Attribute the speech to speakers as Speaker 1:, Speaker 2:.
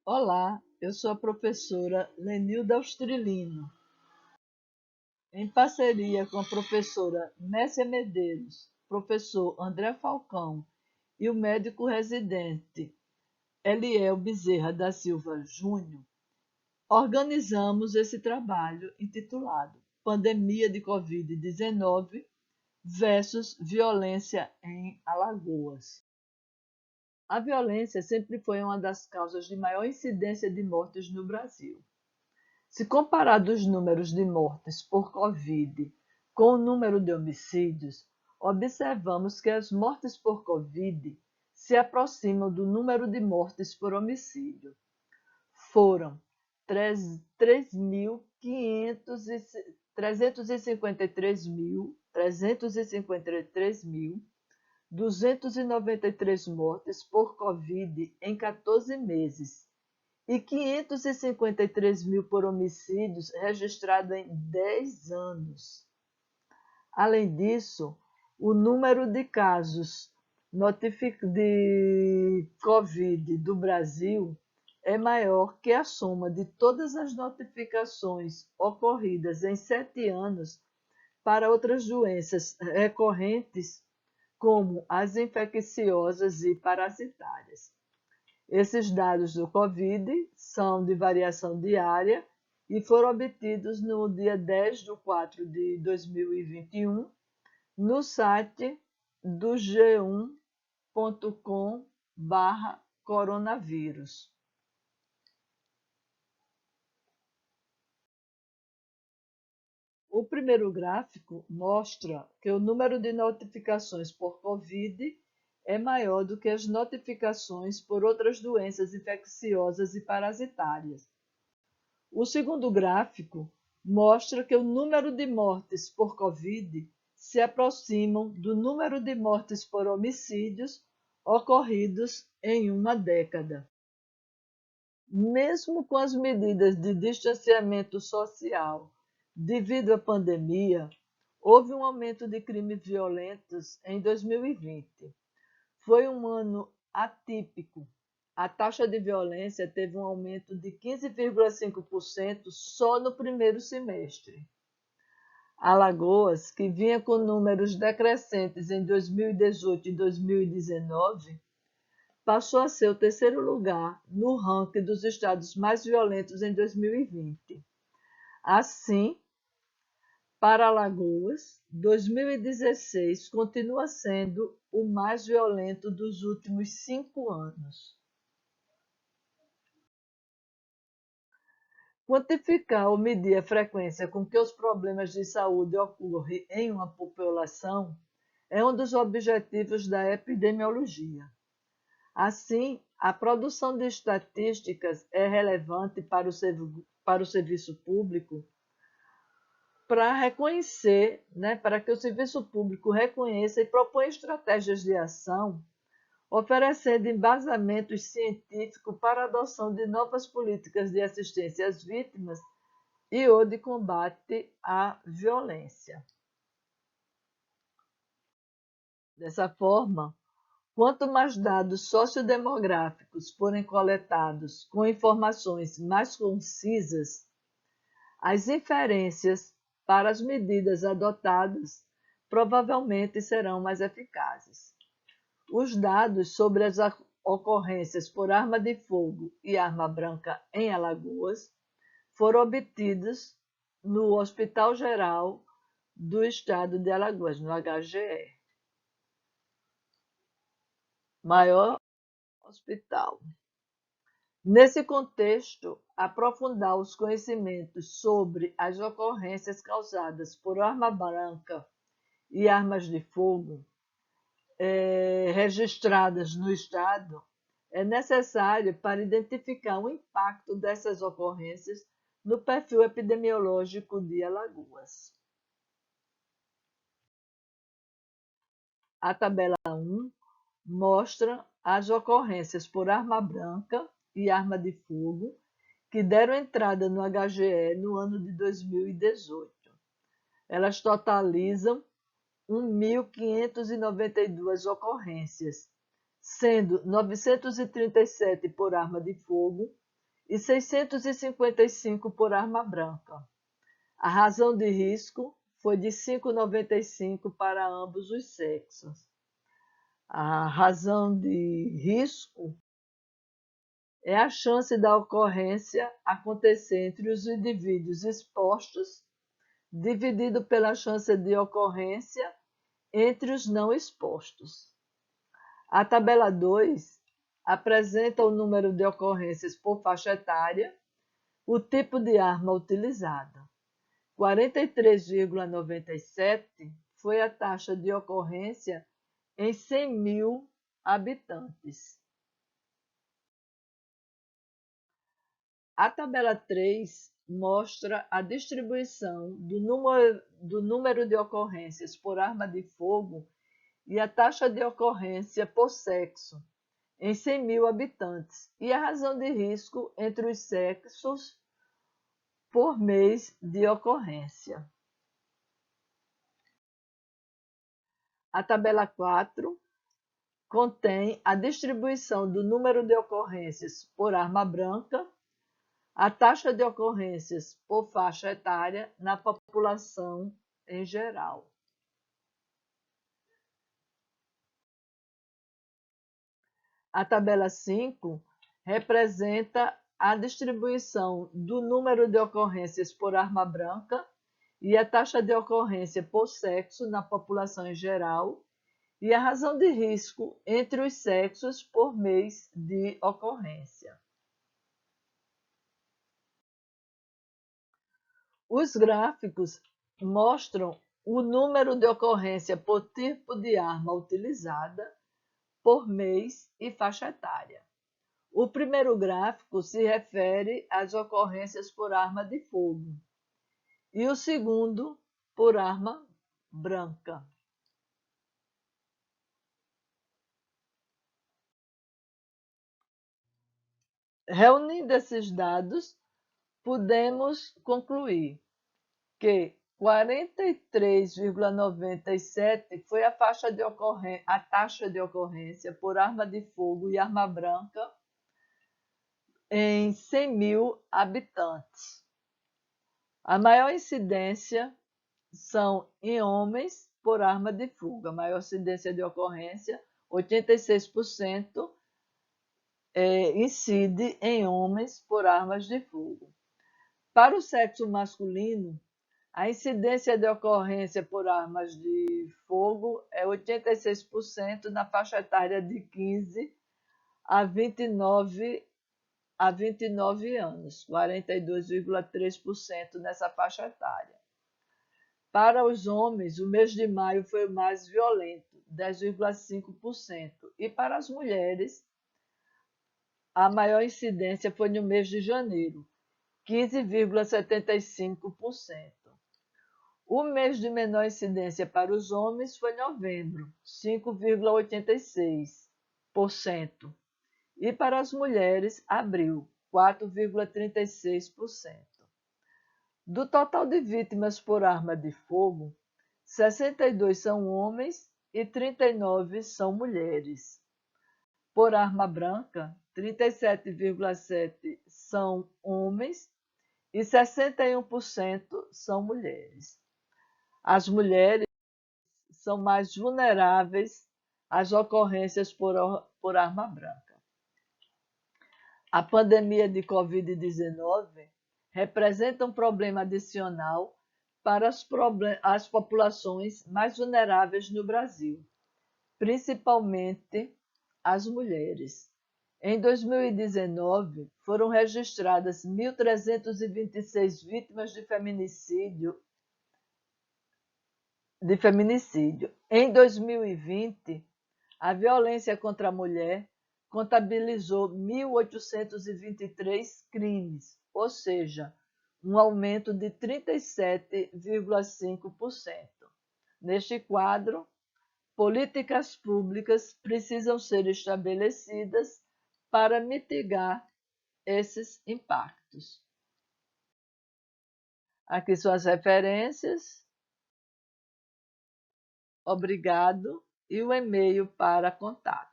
Speaker 1: Olá, eu sou a professora Lenilda Austrilino, em parceria com a professora Messia Medeiros, professor André Falcão e o médico residente Eliel Bezerra da Silva Júnior, organizamos esse trabalho intitulado Pandemia de Covid-19 versus Violência em Alagoas. A violência sempre foi uma das causas de maior incidência de mortes no Brasil. Se comparados os números de mortes por Covid com o número de homicídios, observamos que as mortes por Covid se aproximam do número de mortes por homicídio. Foram 353.293 mortes por Covid em 14 meses e 553 mil por homicídios registrados em 10 anos. Além disso, o número de casos de Covid do Brasil é maior que a soma de todas as notificações ocorridas em 7 anos para outras doenças recorrentes, como as infecciosas e parasitárias. Esses dados do Covid são de variação diária e foram obtidos no dia 10 de 4 de 2021 no site do g1.com/coronavírus. O primeiro gráfico mostra que o número de notificações por Covid é maior do que as notificações por outras doenças infecciosas e parasitárias. O segundo gráfico mostra que o número de mortes por Covid se aproximam do número de mortes por homicídios ocorridos em uma década. Mesmo com as medidas de distanciamento social devido à pandemia, houve um aumento de crimes violentos em 2020. Foi um ano atípico. A taxa de violência teve um aumento de 15,5% só no primeiro semestre. Alagoas, que vinha com números decrescentes em 2018 e 2019, passou a ser o terceiro lugar no ranking dos estados mais violentos em 2020. Assim, para Alagoas, 2016 continua sendo o mais violento dos últimos 5 anos. Quantificar ou medir a frequência com que os problemas de saúde ocorrem em uma população é um dos objetivos da epidemiologia. Assim, a produção de estatísticas é relevante para o serviço público para reconhecer, para que o serviço público reconheça e proponha estratégias de ação, oferecendo embasamento científico para a adoção de novas políticas de assistência às vítimas e ou de combate à violência. Dessa forma, quanto mais dados sociodemográficos forem coletados com informações mais concisas, as inferências para as medidas adotadas provavelmente serão mais eficazes. Os dados sobre as ocorrências por arma de fogo e arma branca em Alagoas foram obtidos no Hospital Geral do Estado de Alagoas, no HGE, maior hospital. Nesse contexto, aprofundar os conhecimentos sobre as ocorrências causadas por arma branca e armas de fogo registradas no Estado é necessário para identificar o impacto dessas ocorrências no perfil epidemiológico de Alagoas. A tabela 1 mostra as ocorrências por arma branca e arma de fogo que deram entrada no HGE no ano de 2018. Elas totalizam 1.592 ocorrências, sendo 937 por arma de fogo e 655 por arma branca. A razão de risco foi de 5,95 para ambos os sexos. A razão de risco é a chance da ocorrência acontecer entre os indivíduos expostos, dividido pela chance de ocorrência entre os não expostos. A tabela 2 apresenta o número de ocorrências por faixa etária, o tipo de arma utilizada. 43,97 foi a taxa de ocorrência em 100 mil habitantes. A tabela 3 mostra a distribuição do número de ocorrências por arma de fogo e a taxa de ocorrência por sexo em 100 mil habitantes e a razão de risco entre os sexos por mês de ocorrência. A tabela 4 contém a distribuição do número de ocorrências por arma branca, a taxa de ocorrências por faixa etária na população em geral. A tabela 5 representa a distribuição do número de ocorrências por arma branca e a taxa de ocorrência por sexo na população em geral e a razão de risco entre os sexos por mês de ocorrência. Os gráficos mostram o número de ocorrência por tipo de arma utilizada, por mês e faixa etária. O primeiro gráfico se refere às ocorrências por arma de fogo e o segundo por arma branca. Reunindo esses dados, podemos concluir que 43,97 foi a taxa de ocorrência por arma de fogo e arma branca em 100 mil habitantes. A maior incidência são em homens por arma de fogo. A maior incidência de ocorrência, 86%, incide em homens por armas de fogo. Para o sexo masculino, a incidência de ocorrência por armas de fogo é 86% na faixa etária de 15 a 29 anos, 42,3% nessa faixa etária. Para os homens, o mês de maio foi o mais violento, 10,5%, e para as mulheres, a maior incidência foi no mês de janeiro, 15,75%. O mês de menor incidência para os homens foi novembro, 5,86%, e para as mulheres, abril, 4,36%. Do total de vítimas por arma de fogo, 62 são homens e 39 são mulheres. Por arma branca, 37,7% são homens e 61% são mulheres. As mulheres são mais vulneráveis às ocorrências por arma branca. A pandemia de Covid-19 representa um problema adicional para as populações mais vulneráveis no Brasil, principalmente as mulheres. Em 2019, foram registradas 1.326 vítimas de feminicídio. Em 2020, a violência contra a mulher contabilizou 1.823 crimes, ou seja, um aumento de 37,5%. Neste quadro, políticas públicas precisam ser estabelecidas para mitigar esses impactos. Aqui são as referências. Obrigado e o e-mail para contato.